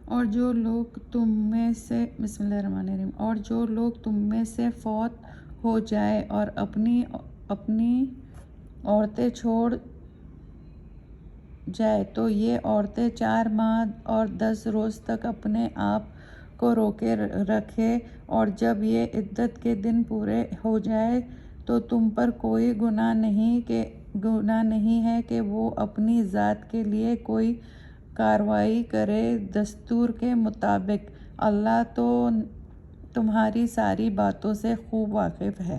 اور جو لوگ تم میں سے بسم اللہ الرحمن الرحیم اور جو لوگ تم میں سے فوت ہو جائے اور اپنی عورتیں چھوڑ جائے تو یہ عورتیں 4 ماہ اور 10 روز تک اپنے آپ کو روکے رکھے، اور جب یہ عدت کے دن پورے ہو جائے تو تم پر کوئی گناہ نہیں ہے کہ وہ اپنی ذات کے لیے کوئی کارروائی کرے دستور کے مطابق۔ اللہ تو تمہاری ساری باتوں سے خوب واقف ہے۔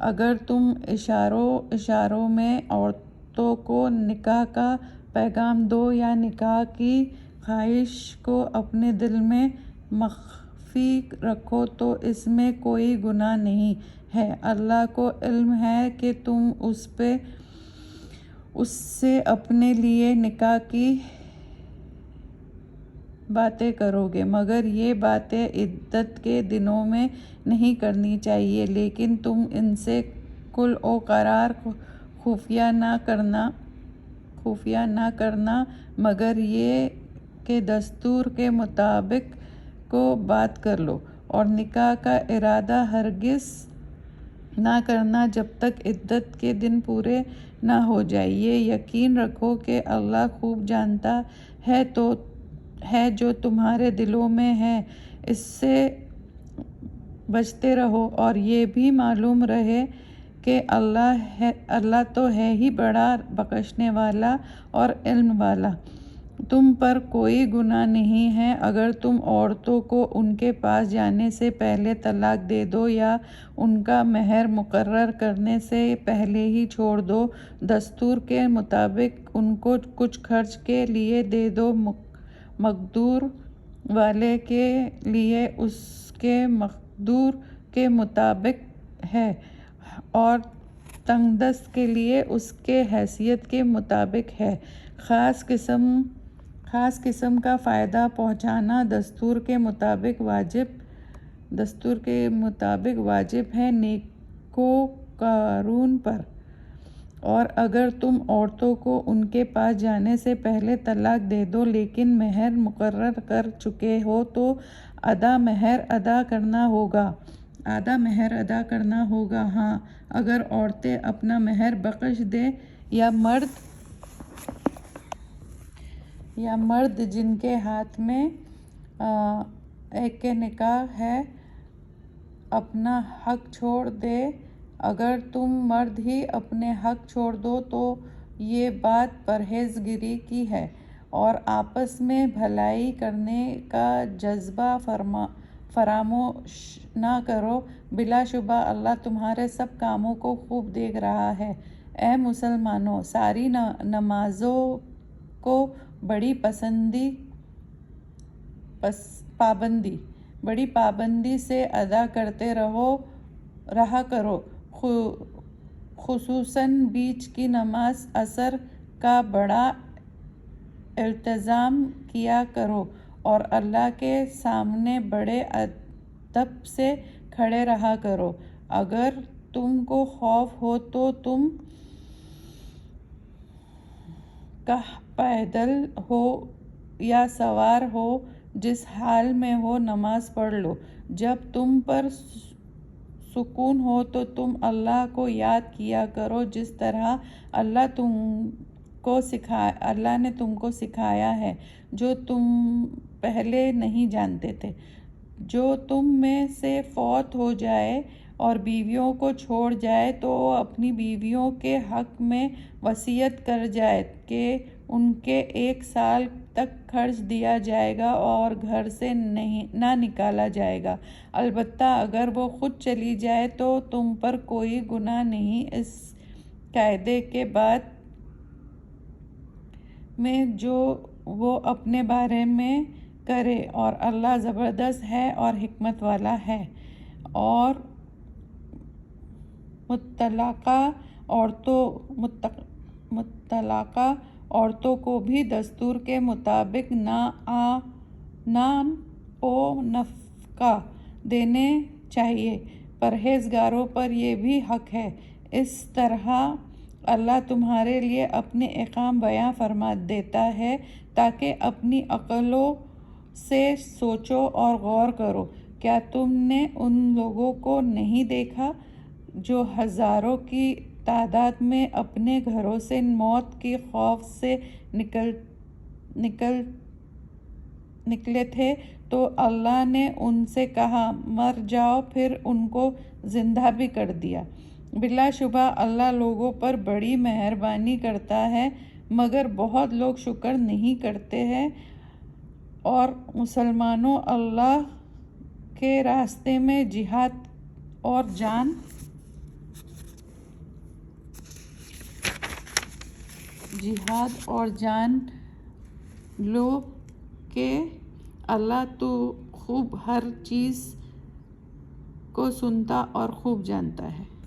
اگر تم اشاروں میں عورتوں کو نکاح کا پیغام دو یا نکاح کی خواہش کو اپنے دل میں مخفی رکھو تو اس میں کوئی گناہ نہیں ہے۔ اللہ کو علم ہے کہ تم اس سے اپنے لیے نکاح کی باتیں کرو گے، مگر یہ باتیں عدت کے دنوں میں نہیں کرنی چاہیے، لیکن تم ان سے کل و قرار خفیہ نہ کرنا مگر یہ کہ دستور کے مطابق کو بات کر لو، اور نکاح کا ارادہ ہرگز نہ کرنا جب تک عدت کے دن پورے نہ ہو جائیں۔ یہ یقین رکھو کہ اللہ خوب جانتا ہے جو تمہارے دلوں میں ہے، اس سے بچتے رہو، اور یہ بھی معلوم رہے کہ اللہ تو ہے ہی بڑا بخشنے والا اور علم والا۔ تم پر کوئی گناہ نہیں ہے اگر تم عورتوں کو ان کے پاس جانے سے پہلے طلاق دے دو یا ان کا مہر مقرر کرنے سے پہلے ہی چھوڑ دو۔ دستور کے مطابق ان کو کچھ خرچ کے لیے دے دو، مقدور والے کے لیے اس کے مقدور کے مطابق ہے، اور تنگ دست کے لیے اس کے حیثیت کے مطابق ہے۔ خاص قسم کا فائدہ پہنچانا دستور کے مطابق واجب ہے نیکوکاروں پر۔ اور اگر تم عورتوں کو ان کے پاس جانے سے پہلے طلاق دے دو لیکن مہر مقرر کر چکے ہو تو آدھا مہر ادا کرنا ہوگا۔ ہاں، اگر عورتیں اپنا مہر بخش دیں یا مرد جن کے ہاتھ میں عقد نکاح ہے اپنا حق چھوڑ دے۔ اگر تم مرد ہی اپنے حق چھوڑ دو تو یہ بات پرہیزگاری کی ہے، اور آپس میں بھلائی کرنے کا جذبہ فراموش نہ کرو۔ بلا شبہ اللہ تمہارے سب کاموں کو خوب دیکھ رہا ہے۔ اے مسلمانوں، ساری نمازوں کو بڑی پابندی سے ادا کرتے رہا کرو، خصوصاً بیچ کی نماز عصر کا بڑا اہتمام کیا کرو، اور اللہ کے سامنے بڑے ادب سے کھڑے رہا کرو۔ اگر تم کو خوف ہو تو تم خواہ پیدل ہو یا سوار ہو، جس حال میں ہو نماز پڑھ لو۔ جب تم پر سکون ہو تو تم اللہ کو یاد کیا کرو جس طرح اللہ نے تم کو سکھایا ہے، جو تم پہلے نہیں جانتے تھے۔ جو تم میں سے فوت ہو جائے اور بیویوں کو چھوڑ جائے تو وہ اپنی بیویوں کے حق میں وصیت کر جائے کہ ان کے 1 سال تک خرچ دیا جائے گا اور گھر سے نہ نکالا جائے گا، البتہ اگر وہ خود چلی جائے تو تم پر کوئی گناہ نہیں اس قاعدے کے بعد میں جو وہ اپنے بارے میں کرے، اور اللہ زبردست ہے اور حکمت والا ہے۔ اور مطلقہ عورتوں کو بھی دستور کے مطابق نام و نفقہ دینے چاہیے۔ پرہیزگاروں پر یہ بھی حق ہے۔ اس طرح اللہ تمہارے لیے اپنے احکام بیان فرما دیتا ہے تاکہ اپنی عقل و سے سوچو اور غور کرو، کیا تم نے ان لوگوں کو نہیں دیکھا جو ہزاروں کی تعداد میں اپنے گھروں سے موت کے خوف سے نکلے تھے تو اللہ نے ان سے کہا مر جاؤ، پھر ان کو زندہ بھی کر دیا۔ بلا شبہ اللہ لوگوں پر بڑی مہربانی کرتا ہے، مگر بہت لوگ شکر نہیں کرتے ہیں۔ اور مسلمانوں، اللہ کے راستے میں جہاد اور جان لو کہ اللہ تو خوب ہر چیز کو سنتا اور خوب جانتا ہے۔